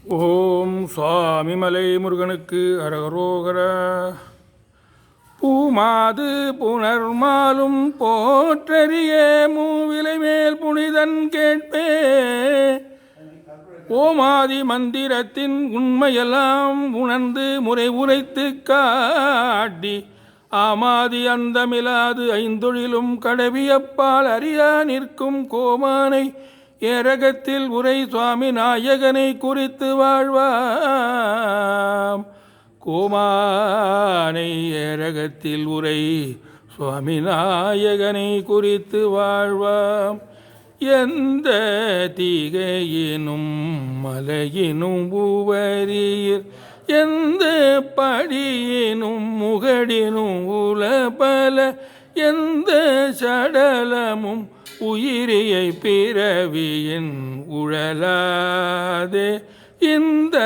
ஓம் சுவாமி மலை முருகனுக்கு அரகரோகரா. பூமாது புனர்மாலும் போற்றறிய மூவிலை மேல் புனிதன் கேட்பே. ஓமாதி மந்திரத்தின் உண்மையெல்லாம் உணர்ந்து முறை உரைத்து காட்டி ஆமாதி அந்தமிலாது ஐந்தொழிலும் கடவியப்பால் அறியா நிற்கும் கோமானை ஏரகத்தில் உரை சுவாமி நாயகனை குறித்து வாழ்வாம். கோமானை ஏரகத்தில் உரை சுவாமி நாயகனை குறித்து வாழ்வாம். எந்த தீகையினும் மலையினும் பூவரியில் எந்த படியினும் முகடினும் உலபல எந்த சடலமும் உயிரியை பிறவியின் உழலாதே இந்த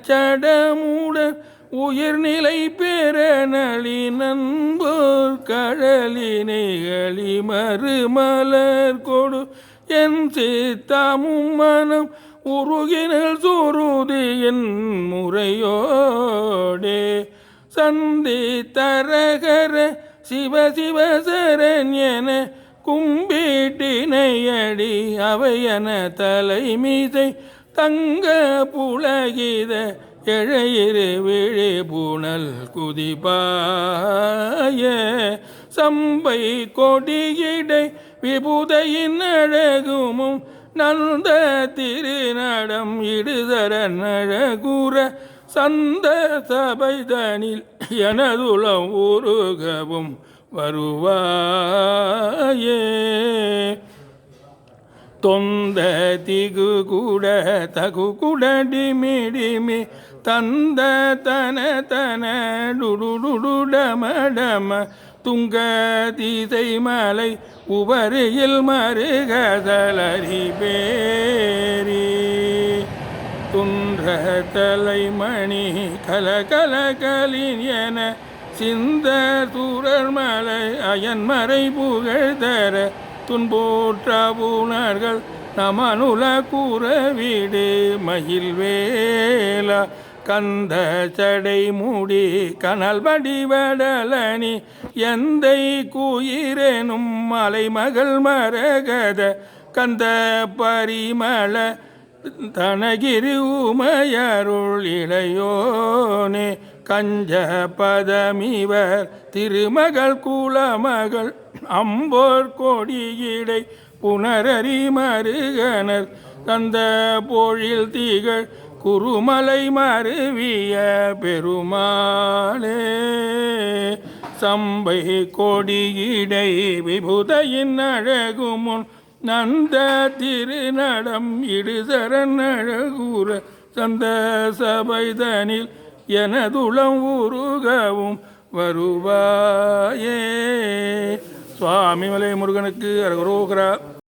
சடமுடன் உயிர்நிலை பெற நளி நண்போர் கடலினைகளி மறுமலர் கொடு என் சித்தமும் மனம் உருகினல் சுருதியின் முறையோடே சந்தி தரகர சிவ சிவ சரண்யன கும்பிட்டினையடி அவையன தலைமீசை தங்க புலகித எழையிரு விழி புனல் குதிப்பாய சம்பை கொடியிடை விபுதையின் அழகுமும் நந்த திருநடம் இடுதர நழகுற சந்த சபைதனில் எனதுளம் உருகவும் வருவாயே. தொந்த திகு கூட தகு குடடிமிடிமி தந்த தன தன டுடுடுடமடம துங்க தீசை மலை உபரியில் மருகதலரி பேரி துன்ற தலைமணி கலகல கலின் என சிந்த சூரர் மலை அயன்மறை புகழ்தர துன்போற்ற புணர்கள் நமனுல கூறவீடு மயில் வேலா கந்த சடை மூடி கனல் வடிவடலனி எந்தை குயிரேனும் மலைமகள் மரகத கந்த பரிமள தனகிரி உமையருள் இளையோனே கஞ்ச பதமிவர் திருமகள் குலமகள் அம்போர் கொடியிடை புனரறி மருகனர் தந்த பொழில் தீகள் குருமலை மருவிய பெருமாளே. சம்பை கொடியிடை விபுதையின் அழகுமுன் நந்த திருநடம் இடுசரன் அழகுற சந்த சபைதனில் எனதுளம் உருகவும் வருவாயே. சுவாமி மலை முருகனுக்கு அரகரோகரா.